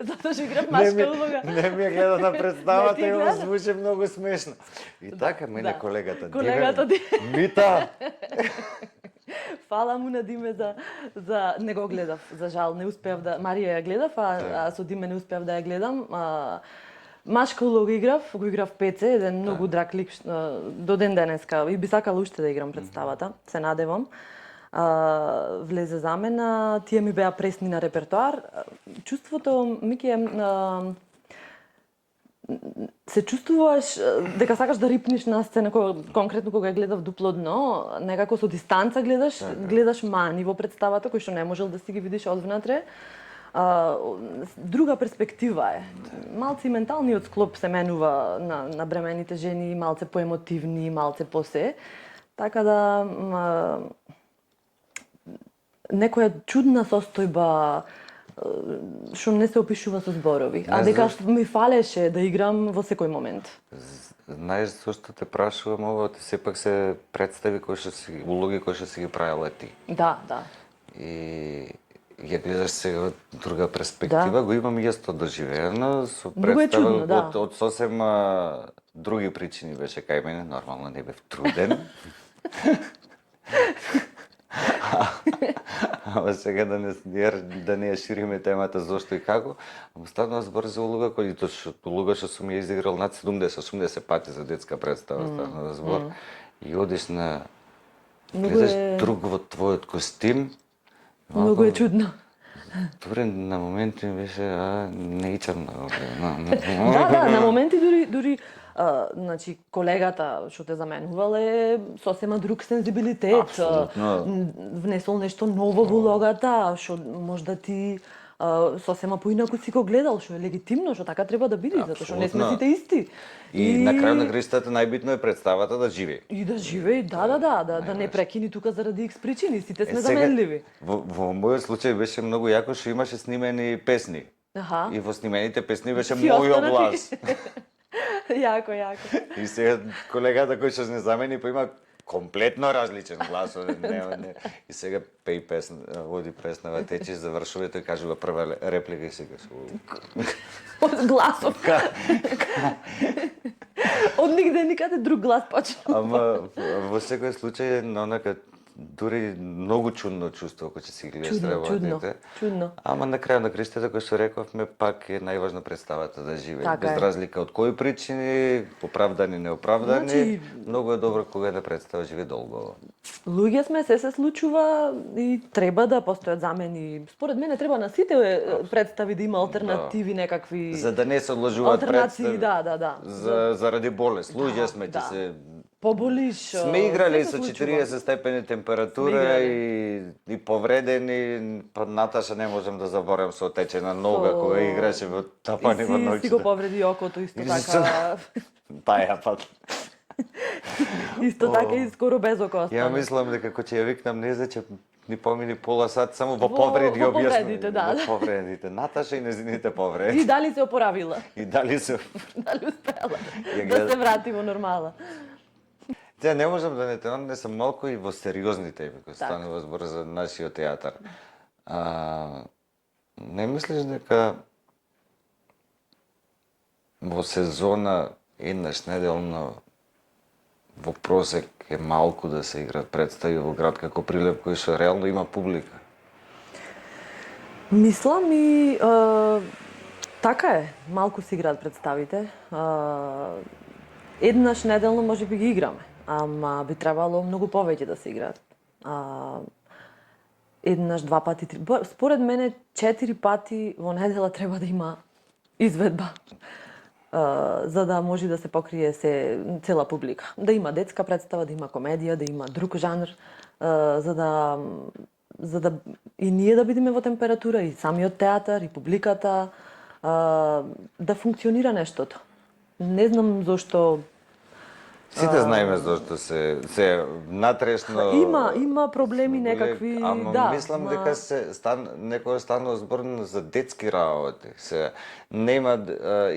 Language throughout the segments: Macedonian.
затоа што играв машка улога. Не ми ја гледа на представата Не ти и гледа. го звучи многу смешно. И така мене да. колегата Колегата Мита. Фала му на Диме за не го гледав, за жал не успеав да Марија ја гледав, а со Диме не успеав да ја гледам. Машка улога играв, го играв Пеце, еден многу драг лик до ден денеска и би сакала уште да играм представата, се надевам. Влезе за мене, тие ми беа пресни на репертоар. Чувството, Мики, се чувствуваш дека сакаш да рипнеш на сцена, конкретно кога ја гледав Дупло дно, некако со дистанца гледаш мани во представата, кои што не можел да си ги видиш одвнатре. Друга перспектива е. Малце и менталниот склоп се менува на бремените жени, малце поемотивни, малце посе. Така да некоја чудна состојба што не се опишува со зборови, а дека ми фалеше да играм во секој момент. Знаеш зашто те прашувам ова, ти сепак се представи улоги кои што си ги правила ти. Да. И ја гледаш сега од друга перспектива, го имам јасто доживеено со Многу е представа чудно, од сосем други причини беше кај мене, нормално не бев труден. Ама сега да не ја шириме темата зошто и како, ама станува збор за улога улога што сум ја изиграл над 70-80 пати за детска представа, станува збор. И одиш на гледаш друг во твојот костим. Многу е чудно. Добре, на моменти ми беше неичарно. Да, на моменти дури значи колегата што те заменувал е сосема друг сензибилитет. Апсолутно. Внесол нешто ново во улогата, што можда ти сосема поинаку си го гледал, што е легитимно, што така треба да биде, затоа што не сме сите исти. И на крај на краистата најбитно е представата да живее. И да живее, да не прекини тука заради икс причини, сите сме заменливи. Во мојот случај беше многу јако што имаше снимени песни. Аха. И во снимените песни беше мојот глас. Јако. И сега колегата кој што не замени па има комплетно различен глас. И сега пеј песна, води песнава тече, завршува и тој кажува прва реплика и сега Од гласов. Од нигде никаде друг глас почна. Ама во секој случај на онака дури многу чудно чувство кога ќе си гледаш работите. Чудно. Ама на крај на кристата, кој што рековме, пак е најважно представата да живее. Така без е. разлика од кои причини, оправдани, неоправдани, Значи, многу е добро кога една представа живее долго. Луѓе сме, се случува и треба да постојат замени. Според мене треба на сите представи да има алтернативи некакви. За да не се одложуваат алтернации, представи. да. Заради болест. Луѓе сме, да. ќе се Поболиш. сме играли се со случува. 40 степени температура и повредени, па Наташа не можам да заборам со отечена нога кога играше во тапани во И ноќта. си го повреди окото исто така. Таја пат. Исто така и скоро без око остана. Ја мислам дека кога ќе ја викнам Неза ќе ни помини пола сат само во повреди во објаснување. повредите, да. Во повредите. Наташа и незините И повреди. дали се опоравила? И дали се... Дали успела Ја да гледам. се врати во нормала? Те не можам да не сум малку и во сериозни теми, кога станува збор за нашиот театар. Не мислиш дека во сезона еднаш неделно во просек е малку да се играат представи во град како Прилеп, кој што реално има публика? Мислам и така е, малку се играат представите. Еднаш неделно може би ги играме, ама би требало многу повеќе да се играат. Еднаш, два пати, три. Според мене 4 пати во недела треба да има изведба. За да може да се покрие цела публика. Да има детска представа, да има комедија, да има друг жанр, за да и ние да бидеме во температура, и самиот театар, и публиката, да функционира нештото. Не знам зошто. Сите знаеме зашто се натресно. Има проблеми некакви, ама да. мислам дека некој станува збор за детски работи. Се нема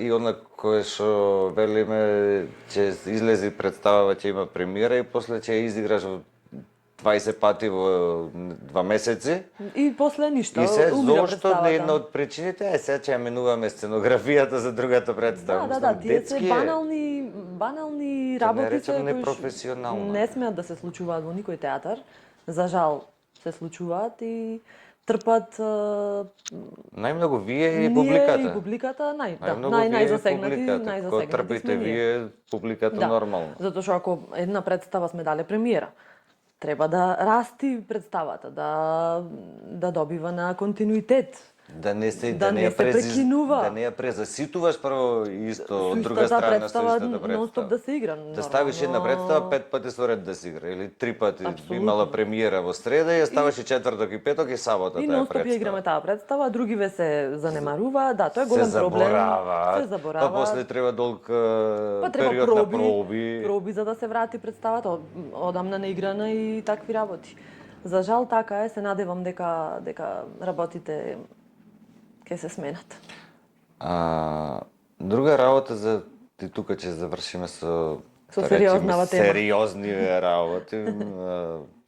и она кое што велиме ќе излези представава, ќе има премиера и после ќе ја изиграш во 20 пати во 2 месеци. И после ништо. И се умира зошто представата. една од причините е сега ќе ја менуваме сценографијата за другата представа. Да, тие се Детски е. банални Да не работи речам кои непрофесионално. не смеат да се случуваат во никој театар. За жал се случуваат и трпат Најмногу вие и ние публиката. и публиката Најмногу вие и најзасегнати, публиката. Кога трпите сме ние. вие, публиката Да, нормално. затоа што ако една представа сме дале премиера, треба да расти представата, да добива на континуитет. Да не се Да не се прекинува. Да не ја презаситуваш прво исто Со од друга истата страна со представа, истата представа. нон-стоп да се игра. Да ставиш една представа 5 пати со ред да се игра или 3 пати. Апсолутно. Имала премиера во среда и ја ставаш и четврток и петок и сабота И таа нон-стоп ја представа. играме таа представа, другиве се занемарува, да, тоа е голем се проблем. заборава. Се заборава. Па после треба долг Па треба период на проби. проби за да се врати представата, одамна неиграна и такви работи. За жал така е, се надевам дека работите ќе се сменат. Друга работа за и тука ќе завршиме со Со сериознава тема. сериозни работи.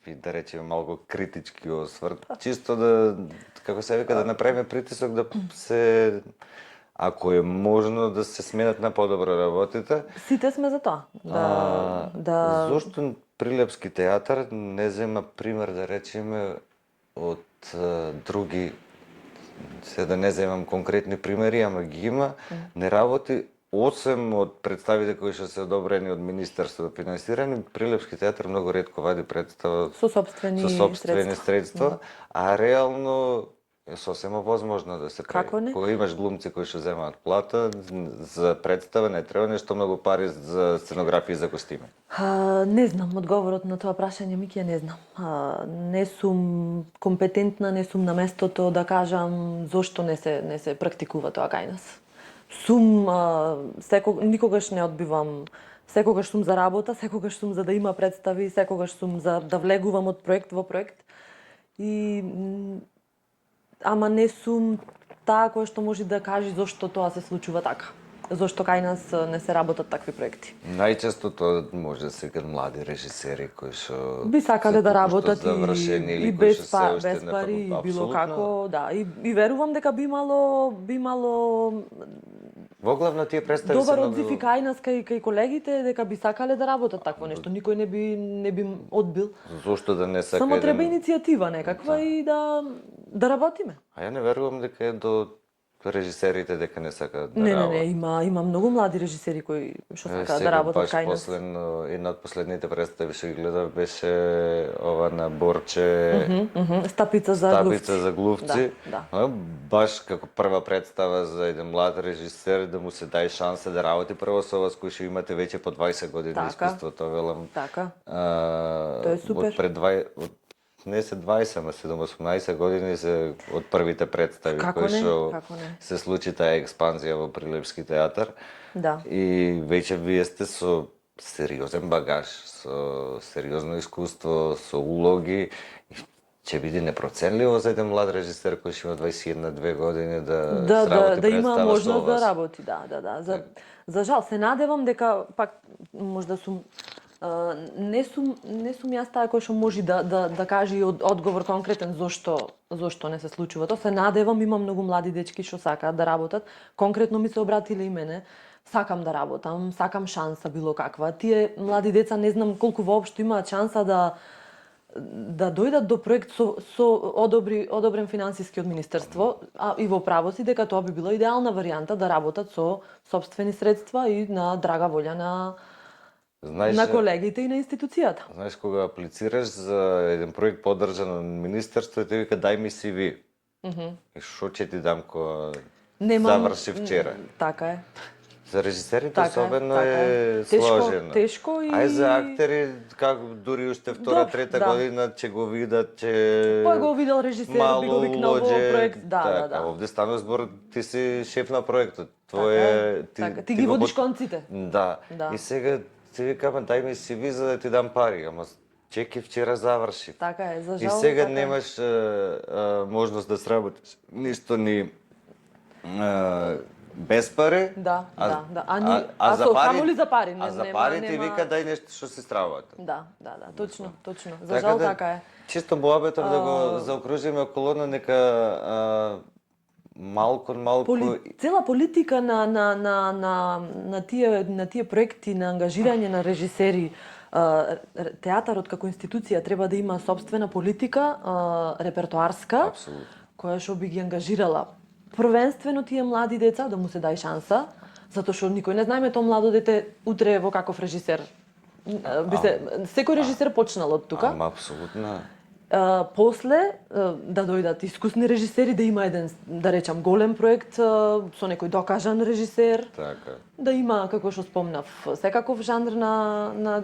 И да речеме малку критички осврт. Чисто да, како се вика, да направиме притисок да се, ако е можно, да се сменат на подобро работите. Сите сме за тоа. Да Зошто Прилепски театар не зема пример, да речеме, од други, се да не земам конкретни примери, ама ги има, не работи, осем од представите кои што се одобрени од Министерството финансирани, Прилепски театар многу ретко вади представа со сопствени средства, а реално е сосема возможно да се прави. Како не? Кога имаш глумци кои што земаат плата за представа, не треба нешто многу пари за сценографија и за костими. Не знам, одговорот на тоа прашање, Микија, не знам. Не сум компетентна, не сум на местото да кажам зошто не се практикува тоа кај нас. Никогаш не одбивам, секогаш сум за работа, секогаш сум за да има представи, секогаш сум за да влегувам од проект во проект. Ама не сум таа која што може да каже зошто тоа се случува така. Зошто кај нас не се работат такви проекти. Најчесто тоа може да се кај млади режисери кои што би сакале да работат завршени и без пари, и било како, да, и верувам дека би имало во главно тие представи добар се одзив и кај нас, кај колегите, дека би сакале да работат такво нешто. Никој не би одбил. Зошто да не сака? Само треба иницијатива некаква и да работиме. А ја не верувам дека е до режисерите дека не сакаат да Не, работат. има многу млади режисери кои што сакаат да работат кај нас. Една од последните представи што ги гледав беше ова на Борче Стапица за глувци. Да. Баш како прва представа за еден млад режисер да му се даде шанса да работи прво со вас кои што имате веќе по 20 години искуство, тоа велам. Така. Тоа е супер. Не се 20, ама 18 години се од првите представи кои што се случи таа експанзија во Прилепски театар. Да. И веќе вие сте со сериозен багаж, со сериозно искуство, со улоги. Ќе биде непроценливо за еден млад режисер кој што има 21-2 години да сработи да има представа можност со вас. да работи, да. За жал се надевам дека пак можда сум не сум јас таа кој што може да каже одговор конкретен зошто не се случува тоа. Се надевам, има многу млади дечки што сакаат да работат. Конкретно ми се обратиле и мене. Сакам да работам, сакам шанса било каква. Тие млади деца не знам колку воопшто имаат шанса да дојдат до проект со одобрен финансиски од Министерство, а и во право си дека тоа би била идеална варијанта да работат со сопствени средства и на драга волја на колегите и на институцијата. Знаеш, кога аплицираш за еден проект поддржан од Министерство, ти вика дај ми CV. И што ќе ти дам кога заврши вчера? Така е. За режисерите особено е сложено. Тешко и... Ај за актери, како дури уште втора, трета година ќе го видат, ќе... Па го видел режисер, би го викнал во проект, да. Овде станува збор, ти си шеф на проектот. Ти ги водиш конците. Да. И сега ти викаме, дај ми CV за да ти дам пари, ама чеки вчера заврши. Така е, за жал. И сега немаш можност да сработиш ништо ни без пари, Да, а, да, да. а за пари, само ли за пари? а за парите вика дај нешто што се стравате. Да, точно, точно. За жал така е. Чисто муабетов да го заокружиме околу нека малку Цела политика на тие проекти на ангажирање на режисери, театарот како институција треба да има собствена политика, репертоарска, Апсолутно. која што би ги ангажирала првенствено тие млади деца да му се дај шанса, затоа што никој не знаеме тоа младо дете утре во каков режисер. Секој режисер почнал од тука. Ама апсолутно. После да дојдат искусни режисери, да има еден, да речам, голем проект со некој докажан режисер. Така. Да има, како што спомнав, секаков жанр на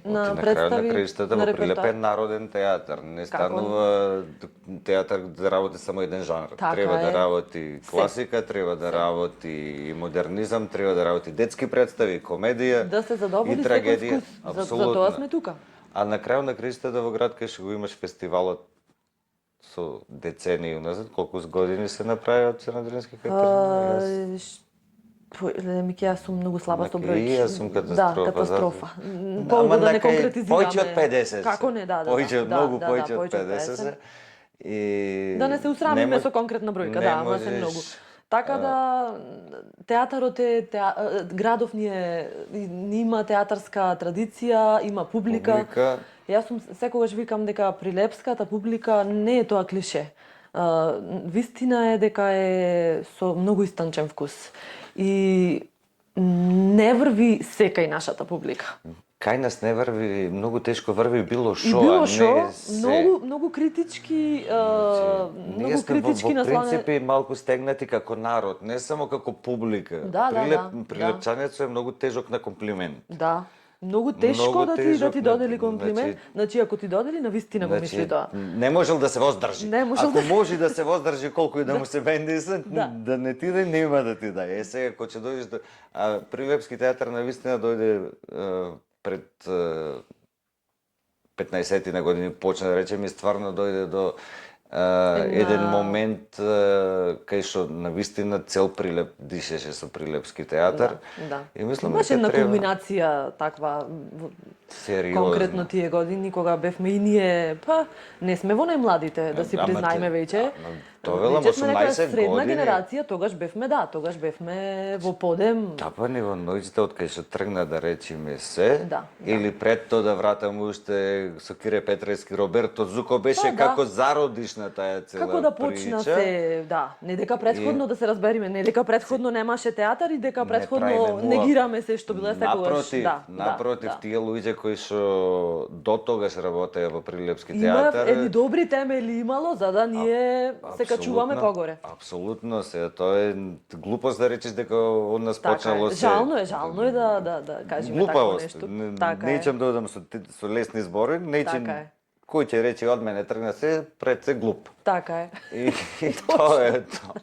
На представи, крајот на краиштата на во репертоар. прилепен народен театар. Не станува театар да работи само еден жанр. Така Треба да е. работи класика, треба да работи и модернизам, треба да работи детски представи, комедија Да се задоволи и секој трагедија. вкус. За тоа сме тука. А на крајот на краиштата во град кај што го имаш фестивалот со децении уназад, колку години се направи од Црнодарински театар? Мики, јас сум многу слаба со бројки. И јас сум катастрофа. Да, катастрофа. Ама Полго да не некај конкретизираме. Поиќе од 50. Како не, да. Поиќе, да, многу да, поиќе од повеќе 50. И Да не се усрамиме со конкретна бројка, да, ама се многу. Така да театарот е градов ни има театарска традиција, има публика. Јас сум секогаш викам дека прилепската публика не е тоа клише. Вистина е дека е со многу истанчен вкус. И не врви секај нашата публика. Кај нас не врви, многу тешко врви било шо, И било а шо, не се. многу критички, Ние многу сме критички во наслонени. принципи малку стегнати како народ, не само како публика. Да, Прилепчањето е многу тежок на комплимент. Да. Многу тешко Многу да тежок ти на- додели комплимент. Значи, ако ти додели, навистина го мисли тоа. не можел да се воздржи. Не можел Ако да- може да се воздржи колку и да му се бендиса, Да. да не ти дај, нема да ти дај. Сега ако ќе дојдеш до Прилепски театар навистина дојде пред 15 на години почна да речем и стварно дојде до еден момент кај што навистина цел Прилеп дишеше со Прилепски театар. Да. И мислам Имаше дека една треба кулминација таква сериозно. конкретно тие години кога бевме и ние, не сме во најмладите, да си Ама признаеме веќе. Тоа велам, Веќе сме некоја 18 средна години. генерација, тогаш бевме во подем. Тапани во ноќите од кај што тргна да речеме се, Да. или пред тоа да вратам уште со Кире Петрески, Роберто Зуко беше Да. како зародиш на таа цела Како да почна прича. се, да, не дека претходно да се разбериме, не дека претходно немаше театар и дека претходно правиме негираме се што биле секогаш. Напротив, тие луѓе кои што до тогаш работеа во Прилепски Има театар. едни добри темели имало за да ние се качуваме погоре. Апсолутно се, тоа е глупост да речеш дека од нас Така почнало е. се. Жално е да кажеме такво Глупавост. нешто. Така е. Неќам да одам со лесни збори, неќам Така е. кој ќе рече од мене тргна се, пред се глуп. Така е. И тоа е тоа.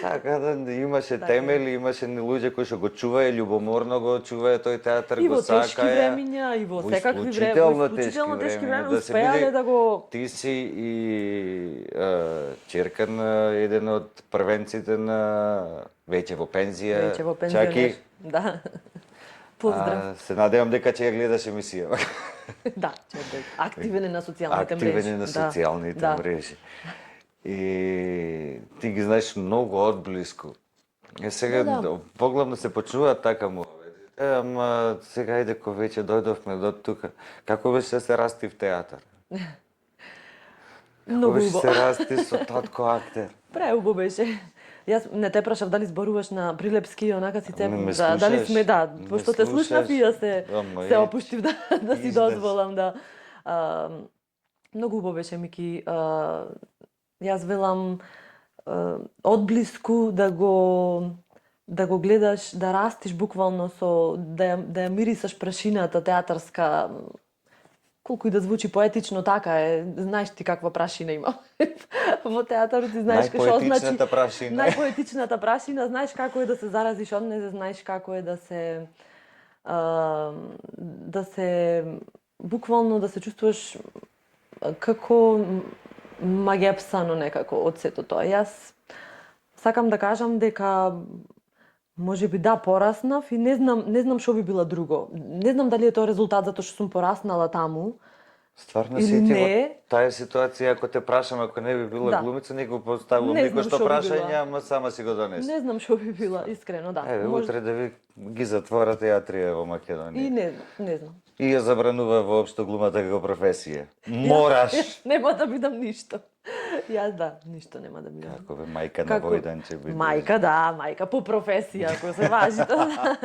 Така да имаше темели, имаше луѓе кои што го чуваe љубоморно, го чуваe тој театар, И го во тешки сакаја. времиња, и во секакви исклучително тешки времиња да се биде- успеале да го Ти си и черка на еден од првенците на веќе во пензија. веќе во Чаки, пензионер. Да. Поздрав. се надевам дека ќе ја гледаш емисија. Да, активен е на социјалните мрежи. Активен е на социјалните Да. мрежи. И ти ги знаеш многу одблиску. Сега Да. поглавно се почнуваат така му. Ама сега ајде ко веќе дојдовме до тука. Како беше да се расти в театар? Како Многу беше убаво. се расти со татко актер? Преубаво беше. Јас не те прашав дали зборуваш на Прилепски, онака си Не ме цеп, дали слушаш. сме Не пошто те слушнав и јас Ама се и- опуштив да си издаш. дозволам да. Многу убаво беше, Мики. Јас велам одблиску да го гледаш, да растиш буквално со да ја мирисаш прашината театарска. Колку и да звучи поетично, така е. Знаеш ти каква прашина има во театарот и знаеш што значи Најпоетичната прашина. најпоетичната прашина, знаеш како е да се заразиш од неа, знаеш како е да се буквално да се чувствуваш како магепсано некако од сето тоа. Јас сакам да кажам дека Може би да, пораснав и не знам што би било друго. Не знам дали е тоа резултат затоа што сум пораснала таму. Стварно Или си ти во не? таа ситуација, ако те прашам, ако не би била Да. глумица, не го поставувам Не никој знам што што би прашање, била. ама сама си го донесе. Не знам што би била, искрено, да. Еве, утре да ви ги затворат театрија во Македонија. И не знам. И ја забранува воопшто глумата како професија. Мораш! Јас нема да бидам ништо. Јас да, ништо нема да бидам. Како бе, мајка на Војдан ќе биде. Мајка, да, мајка по професија, ако се важи тоа. Да.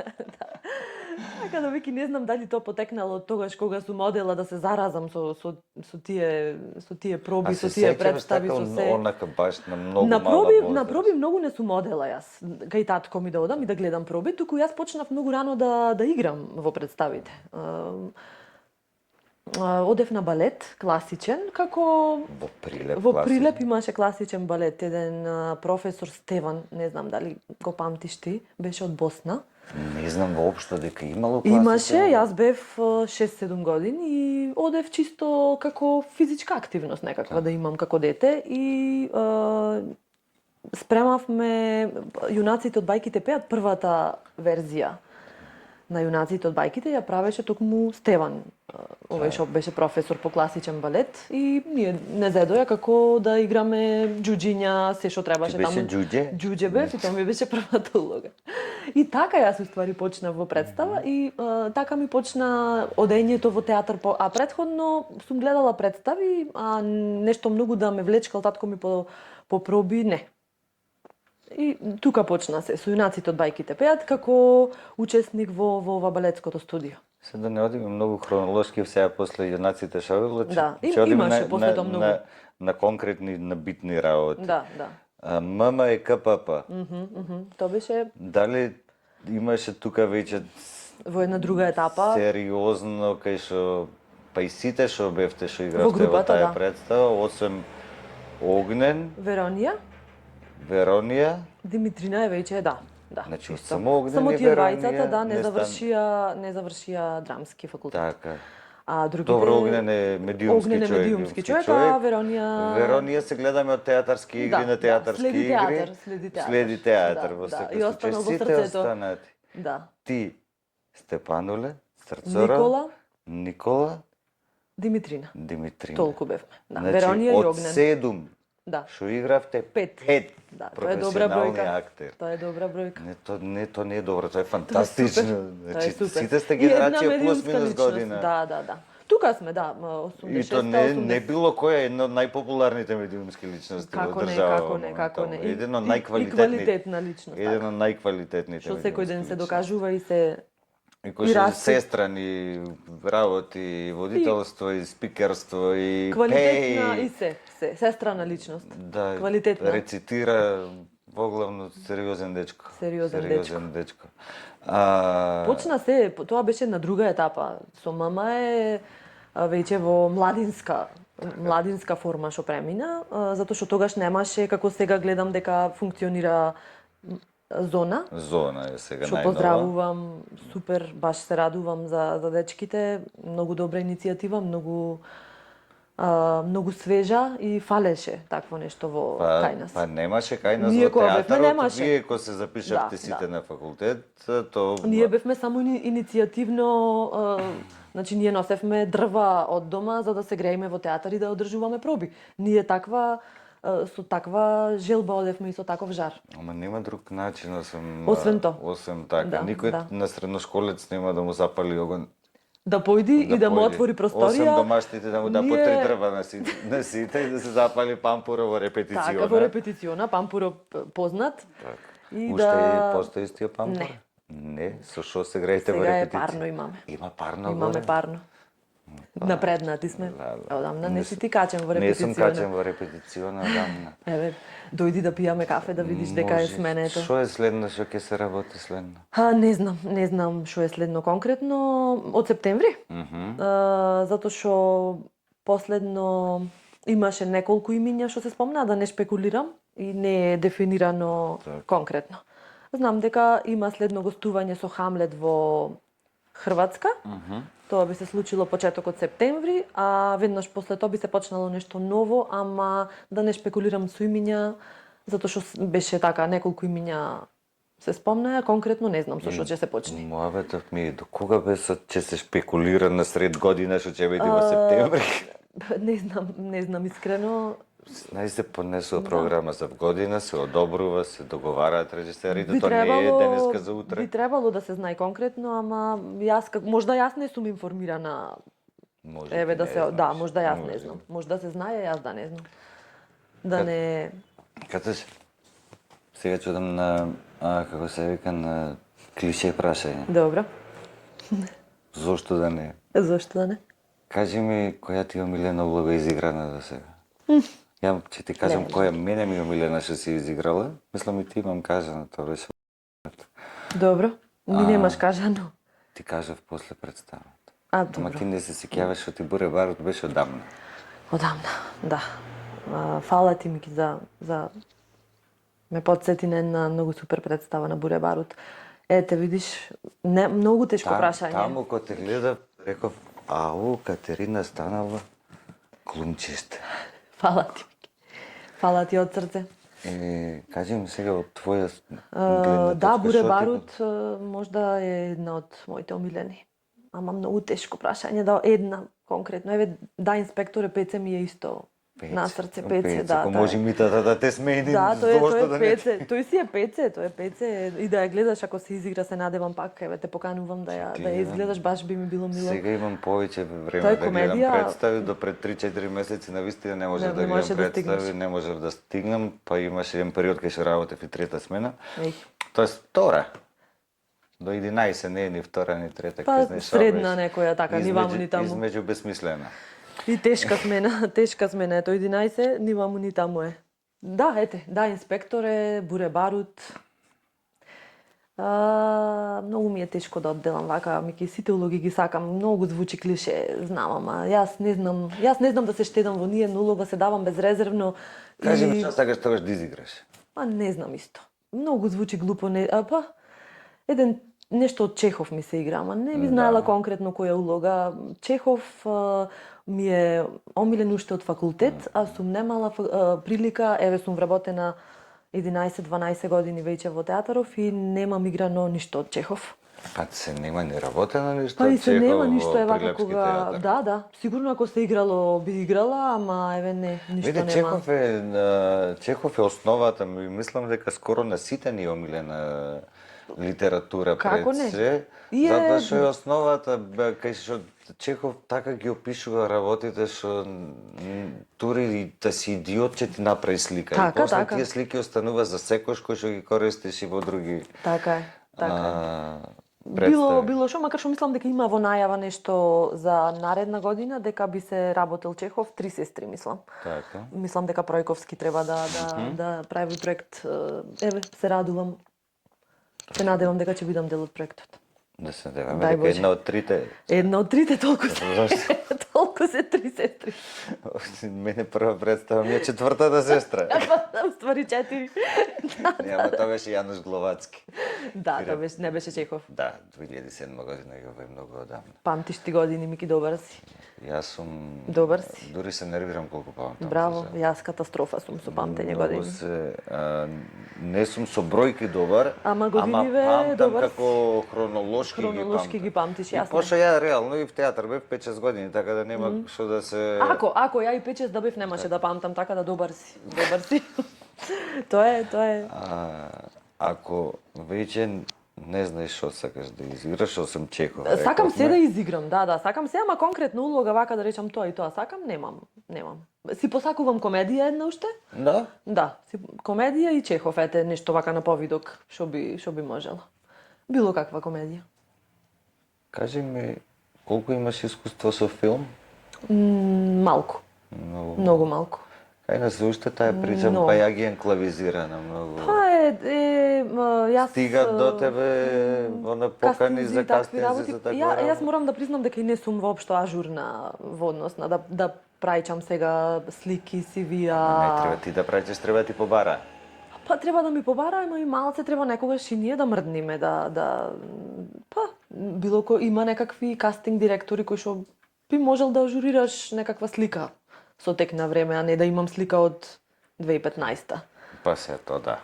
Така да веќе не знам дали тоа потекнало од тогаш кога сум одела да се заразам со тие проби, со тие представи, со се. Онака баш на многу На мала проби, возраст. на проби многу не сум одела јас. Кај татко ми да одам и да гледам проби, туку јас почнав многу рано да играм во представите. Одев на балет, класичен, како Во Прилеп. во класичен. Прилеп имаше класичен балет, еден професор Стеван, не знам дали го памтиш ти, беше од Босна. Не знам воопшто дека имало класичен. Имаше, јас бев 6-7 години и одев чисто како физичка активност некаква да имам како дете и спремавме јунаците од бајките пеат првата верзија на јунаците од бајките ја правеше токму Стеван. Овој што беше професор по класичен балет и ние не зедоја како да играме џуџиња, се што требаше Ти беше таму. џуџе? Џуџе бев и тоа ми беше првата улога. И така јас уствари почнав во представа и така ми почна одењето во театар, а претходно сум гледала представи, а нешто многу да ме влечкал татко ми по проби, не. И тука почна се, со јунаците од бајките пеат како учесник во ова балетското студио. Се да не одиме многу хронолошки, сега после јунаците шо Да, ќе одиме имаше после тоа многу. на конкретни, на битни работи. Да, да. ММ и КПП. Тоа беше Дали имаше тука веќе во една друга етапа. сериозно кај што па и сите што бевте што игравте во групата, таа да. представа, освен Огнен, Веронија, Веронија, Димитрина е веќе, да. Да, Значи, чисто. само Огнен Само и тие Веронија двајцата, да, не не завршија драмски факултет. така. А другите Добро, Огнен е медиумски Огнен е човек. медиумски човек, а Веронија Веронија се гледаме од театарски игри на театарски следи игри. театар, следи театар, Да, во да, секој и останал во случај. Сите срцето. останати. Да. Ти, Степануле, Срцора, Никола, Димитрина. Димитрина. Толку бевме. Да, Значи, Веронија и од Огнен. 7 Да. што игравте, Пет. 5 Да, тоа е добра професионални бројка. актер. Тоа е добра бројка. То не е добро, тоа е фантастично. Тоа е Значи, супер. сите сте И една генерација плюс медиумска минус личност. година. Да. Тука сме, да, И 86-та, то не 80. било која е една од најпопуларните медиумски личности во Како не, држава. како не, како не. И- Еден од и- најквалитетни. и квалитетна личност, Еден така. од најквалитетните. Што секој ден се медиумски докажува и се И и кој што расте. сестрани работи, и водителство, и спикерство, и квалитетна пеј, и се, сестрана личност. да, квалитетна. рецитира, воглавно сериозен дечко. Сериозен дечко. Почна се, тоа беше на друга етапа. Со мама е веќе во младинска форма што премина, затоа што тогаш немаше, како сега гледам дека функционира зона, Зона е сега што најнова. поздравувам, супер, баш се радувам за дечките, многу добра иницијатива, многу свежа и фалеше такво нешто во кај нас. Па немаше кај нас Ние во кога бевме, театарот, немаше. вие кога се запишавте Да, сите да. на факултет, то Ние бевме само иницијативно, значи ние носевме дрва од дома за да се грееме во театар и да одржуваме проби. Ние со таква желба одевме и со таков жар. Ама нема друг начин освен Освен тоа. Освен така. Да, Никој да. на средношколец нема да му запали огон. Да појди и да му појде. отвори Освен просторија. домашните да му да по ние- 3 дрва на сите и да се запали пампура во репетициона. Така, во репетициона, пампуро познат. И Уште да... и постои истиот пампур? Не. Не, со што се греете во Сега е репетиција? парно имаме. Има парно Имаме горе? парно. Напреднати сме. Да. Одамна не си ти качен во Не сум репетициона. качен во репетициона, одамна. Еве, дојди да пијаме кафе да видиш дека е Може. сменето. Што е следно што ќе се работи следно? Не знам што е следно конкретно. Од септември. Затоа што последно имаше неколку имиња што се спомна, да не шпекулирам и не е дефинирано конкретно. Знам дека има следно гостување со Хамлет во Хрватска. Тоа би се случило почетокот септември, а веднаш после тоа би се почнало нешто ново, ама да не шпекулирам со имиња, затоа што беше така неколку имиња се спомна, конкретно не знам со што ќе се почне. Мојабетот ми е до кога бе ќе се шпекулира на сред година што ќе биде во септември? Не знам искрено. Нај се понесува програма за година, се одобрува, се договараат режисерите, тоа не е денеска за утре. Би требало да се знае конкретно, ама можда јас не сум информирана. Може Еве ти да не се, знаеш. да, можда јас не знам. Можда се знае, јас да не знам. Да не Каташ, сега чудам на, како се вика, на клише прашање. Добро. Зошто да не? Зошто да не? Кажи ми, која ти е омилена улога изиграна до сега? Ја ќе ти кажам која мене ми е омилена што си изиграла. Мислам и ти имам кажано, тоа беше. Добро. Ми немаш кажано. Ти кажав после представата. А, Ама добро. ти не се сеќаваш што ти буре барот беше одамна. Одамна, да. Фала ти, Мики, за ме подсети на една многу супер представа на Буре Барут. Ете, видиш, не, многу тешко прашање. Таму кога те гледав, реков, ау, Катерина станала глумчиста. Фала ти, Мики. Фала ти од срце. Кажи ми сега од твоја Да, гледна точка, Буре што ти- Барут можда е една од моите омилени. Ама многу тешко прашање, да, една конкретно. Еве, да, инспекторе Пеце ми е исто на срце Пеце, да. Ако може митата да те смени, Да, тој зошто е да не? Пеце. Тој си е Пеце, тој е Пеце. И да ја гледаш ако се изигра, се надевам пак, еве те поканувам да ја изгледаш, баш би ми било мило. Сега имам повеќе време Тоа е да гледам комедија. представи, до пред 3-4 месеци навистина не можев да можеше гледам да стигнеш. представи, не можев да стигнам, па имаше еден период кај што работев и трета смена. Еј. Тоест втора. До 11 не е ни втора ни трета, Па, кој знае што средна беше. некоја така, ни ваму ни таму. Измеѓу бесмислена. И тешка смена е, тој 11, ни ваму ни таму е. Да, ете, да, инспектор е, Буре Барут. Многу ми е тешко да одделам вака, Мики, сите улоги ги сакам, многу звучи клише, знам, ама јас не знам да се штедам во ниједна улога, се давам безрезервно. Кажи ми што сакаш тогаш да изиграш. Па не знам исто. Многу звучи глупо, еден нешто од Чехов ми се игра, ама не би знаела конкретно која улога. Чехов ми е омилен уште од факултет, а сум немала прилика, еве сум вработена 11-12 години веќе во театаров и немам играно ништо од Чехов. Па се нема не работено ништо Па и од се Чехов нема ништо во е вака Прилепски кога театар. да, сигурно ако се играло би играла, ама еве не, ништо Виде, нема. Чехов е основата, мислам дека скоро на сите ни е омилена литература Како не? пред се, затоа што е основата, кај што Чехов така ги опишува работите што дури и да си идиот ќе ти направи слика. Така, и после така. тие слики останува за секој кој што ги користиш и во други Така е, така е. представи. Било што, макар што мислам дека има во најава нешто за наредна година, дека би се работел Чехов, 3 сестри, мислам. Така. Мислам дека Пројковски треба да прави проект. Еве, се радувам. Се надевам дека ќе бидам дел од проектот. Да се надеваме Дај дека Боже. една од трите. Една од трите толку се. Зашто? Толку се 3 сестри. Мене прва представа ми е четвртата сестра. Ствари 4. Ама тогаш и Јануш Гловацки. Да, тоа не беше Чехов. Да, 2007 година ја е многу одамна. Памтиш ти години, Мики, добар си. Јас сум... Добар си. Дури се нервирам колку памтам. Браво, јас катастрофа сум со памтење години. Не сум со бројки добар, Ама годиниве памтам добар си. како хронолошки Ги памтиш, И јасно. пошто ја реално и в театар бев 5-6 години, така да нема што да се... Ако ја и 5-6 да бев, немаше да памтам, така да добар си. Добар си. Тоа е. Ако веќе не знаеш што сакаш да изиграш, освен Чехов. Сакам се рековме. да изиграм, да, сакам се, ама конкретно улога вака да речам тоа и тоа сакам, немам. Си посакувам комедија една уште? Да? Да, комедија и Чехов, ете нешто вака на повидок, што би можела. Било каква комедија. Кажи ми, колку имаш искуство со филм? Малку, Многу. многу малку. Кај нас уште таа прича, Многу. па ја ги енклавизирана многу. Па јас Стигат до тебе она покани за такви кастинзи работи. за таква Јас работа. морам да признам дека и не сум воопшто ажурна во однос на да праќам сега слики, CV-а. Не треба ти да праќаш, треба ти побара. Па треба да ми побара, ама и малце треба некогаш и ние да мрдниме, па било кој има некакви кастинг директори кои што би можел да ажурираш некаква слика со тек на време, а не да имам слика од 2015-та. Па се тоа да.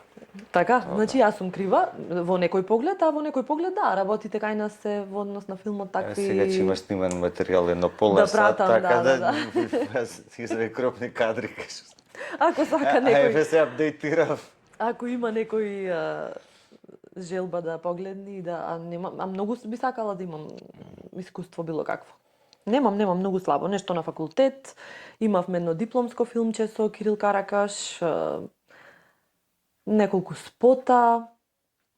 Така, значи јас сум крива во некој поглед, а во некој поглед да, работите кај нас се во однос на филмот такви. Сега ќе имаш сниман материјал едно пола Да сат, пратам, така да. си се кропни кадри кажеш. Ако сака Ај некој, се апдейтирав. ако има некој желба да погледни, да, а многу би сакала да имам искуство било какво. Немам многу слабо, нешто на факултет, имавме едно дипломско филмче со Кирил Каракаш, неколку спота,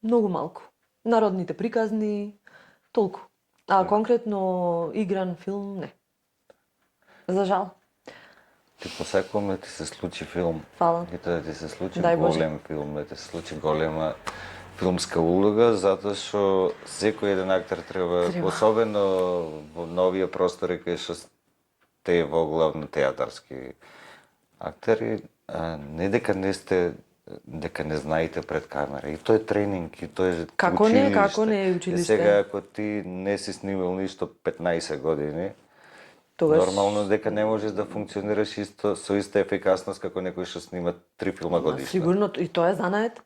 многу малку. Народните приказни, толку. А конкретно игран филм, не. За жал. Ти посакувам да ти се случи филм. Фала. И да ти се случи Дај Боже. голем филм, да ти се случи голема филмска улога, затоа што секој еден актер треба, особено во новија простори кај што сте во главно театарски актери, не дека не знаете пред камера. И тоа е тренинг, и тоа е Како не е училиште? Сега, ако ти не си снимал ништо 15 години, Тогаш нормално дека не можеш да функционираш со иста ефикасност како некој што снима 3 филма годишно. сигурно и тоа е занает.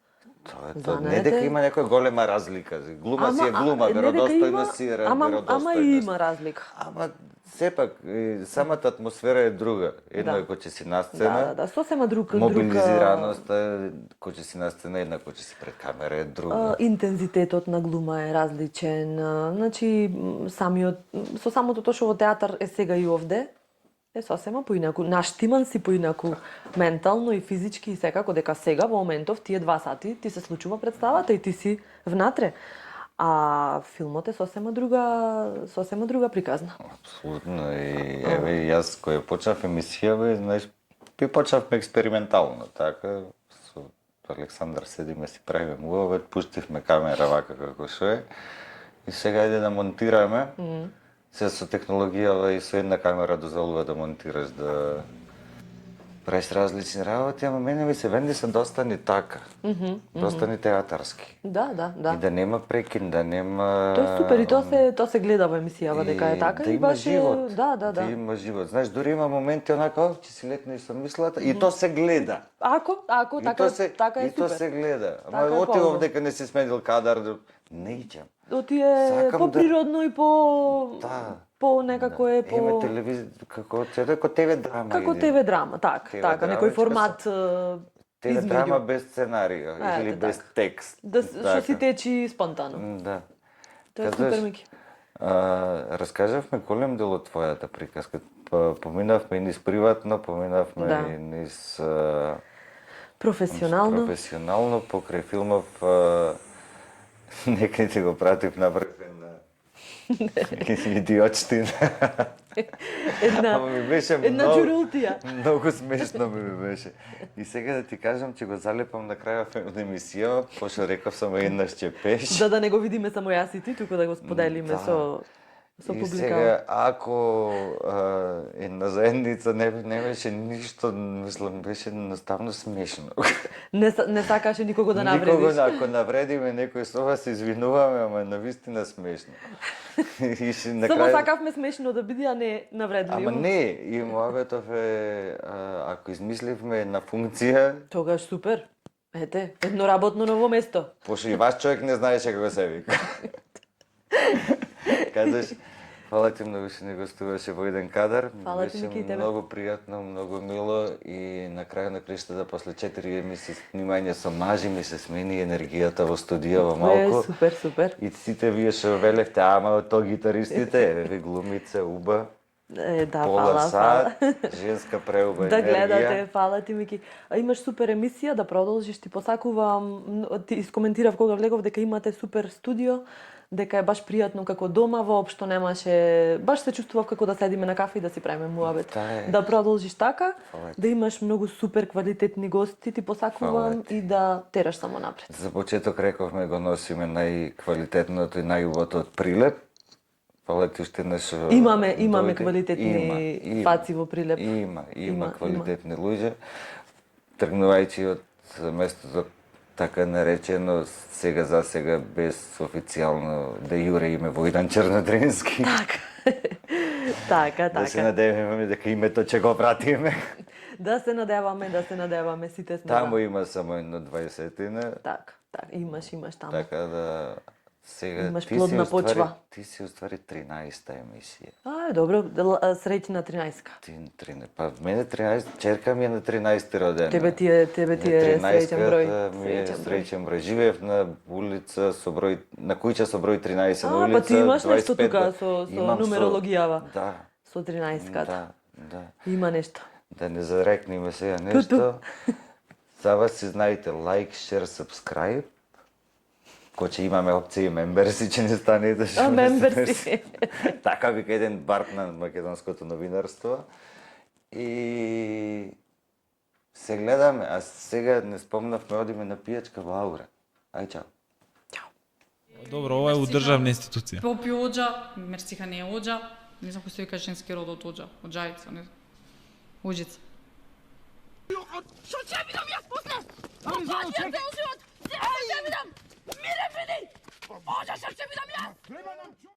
Тоа не дека има некоја голема разлика. Глума си е глума, веродостојно си е веродостојност. Ама и има разлика. Ама сепак самата атмосфера е друга. Едно е кога ќе си на сцена. Да, сосема друга Мобилизираноста кога ќе си на сцена, една кога ќе си пред камера е друга. Интензитетот на глума е различен. Значи со самото тоа што во театар е сега и овде, е сосема поинаку. Наштиман си поинаку ментално и физички и секако, дека сега во моментов тие 2 сати ти се случува представата и ти си внатре. А филмот е сосема друга приказна. Апсолутно. И еве јас кога почнав емисијава, знаеш, почнавме експериментално, така со Александар седиме си правиме муавет, пуштивме камера вака како што е. И сега иде да монтираме. Се со технологија и со една камера дозволува да монтираш, да правиш различни работи, ама мене ми се венди се доста ни така. Доста ни театарски. Да. И да нема прекин, да нема... Тоа е супер и тоа се гледа во емисијава дека е така да и има баш живот. Да. Да има живот. Знаеш, дури има моменти онака, ќе си летнеш со мислата и то се гледа. Ако така е и то супер. се гледа. Така Ама е отивам полно. дека не си сменил кадар, не иđам. Отие Сакам поприродно и по некако е по Има телевизија како ТВ драма. како иде. ТВ драма, така, некој формат ТВ драма измеѓу. без сценарија или Ете, без текст. Да што си течи спонтано. Да. Тоа е Кажеш, супер, Мики. Раскажавме голем дел од твојата приказка. Поминавме и низ приватно, поминавме Да. и низ Професионално. покрај филмов некој ти го пратив напред на идиотштина. Ама ми беше една многу, џурултија. многу смешно ми беше. И сега да ти кажам, че го залепам на крајот на емисија, пошто реков само еднаш ќе пеш. Да не го видиме само јас и ти, туку да го споделиме со И публика. сега, ако една заедница не беше ништо, мислам, беше едноставно смешно. Не сакаше никого да Никого, навредиш. ако навредиме некој со вас, се извинуваме, ама навистина смешно. И на Само крај... сакавме смешно да биде, а не навредливо. Ама не, и мојавето е, ако измисливме една функција, Тогаш супер. Ете, едно работно ново место. пошто и ваш човек не знаеше како се вика. Кажеш, фала ти многу што не гостуваше во еден кадар. Фала ти, Мики, и Беше тебе. многу пријатно, многу мило и на крај на криштата после 4 емисии снимање со мажи ми се смени енергијата во студијава малку. Супер. И сите вие што велевте, ама то гитаристите, еве глумице, уба, Да, пола фала. сат, женска преуба Да енергија. гледате, фала ти, Мики. Имаш супер емисија, да продолжиш, ти посакувам, ти искоментирав кога влегов дека имате супер студио, дека е баш пријатно како дома, воопшто немаше, баш се чувствував како да седиме на кафе и да си правиме муабет. Да продолжиш така, да имаш многу супер квалитетни гости, ти посакувам и да тераш само напред. За почеток рековме го носиме најквалитетното и најубавото од Прилеп. Фала ти уште еднаш. Имаме квалитетни фаци во Прилеп. Има квалитетни луѓе. Тргнувајќи од местото така наречено сега за сега без официјално да јуре име Војдан Чернодрински. Така. Така, Да се така. надеваме дека името ќе го пратиме. Да се надеваме, сите сме Таму за. има само едно 20-тина, Така, имаш таму. така да сега Имаш плодна почва. Ти си уствари 13-та емисија. Добро, среќна 13-ка. Па мене 13, черка ми е на 13 родена. Тебе ти е среќен број. Ми е среќен број. Живеев на улица со број, на куќа со број 13 на улица. Па ти имаш нешто 25, тука со имам нумерологијава. Да. Со 13-ката. Да. Има нешто. Да не зарекнеме сега нешто. За вас си знаете лайк, share, subscribe. Кој ќе имаме опција и мемберси, ќе не стане да што Мемберси. Така вика еден барк на македонското новинарство. И се гледаме, а сега не спомнавме, одиме на пијачка во Аура. Ај, чао. Добро, ова е у државна институција. Попи оđа, мерсиха не е оđа, не знам кој се вика женски род од оđа, оđајца, не знам. Оđица. Што ќе видам јас после? Опатија цел живот! Ќе видам! Мире види! Оđа што ќе видам јас!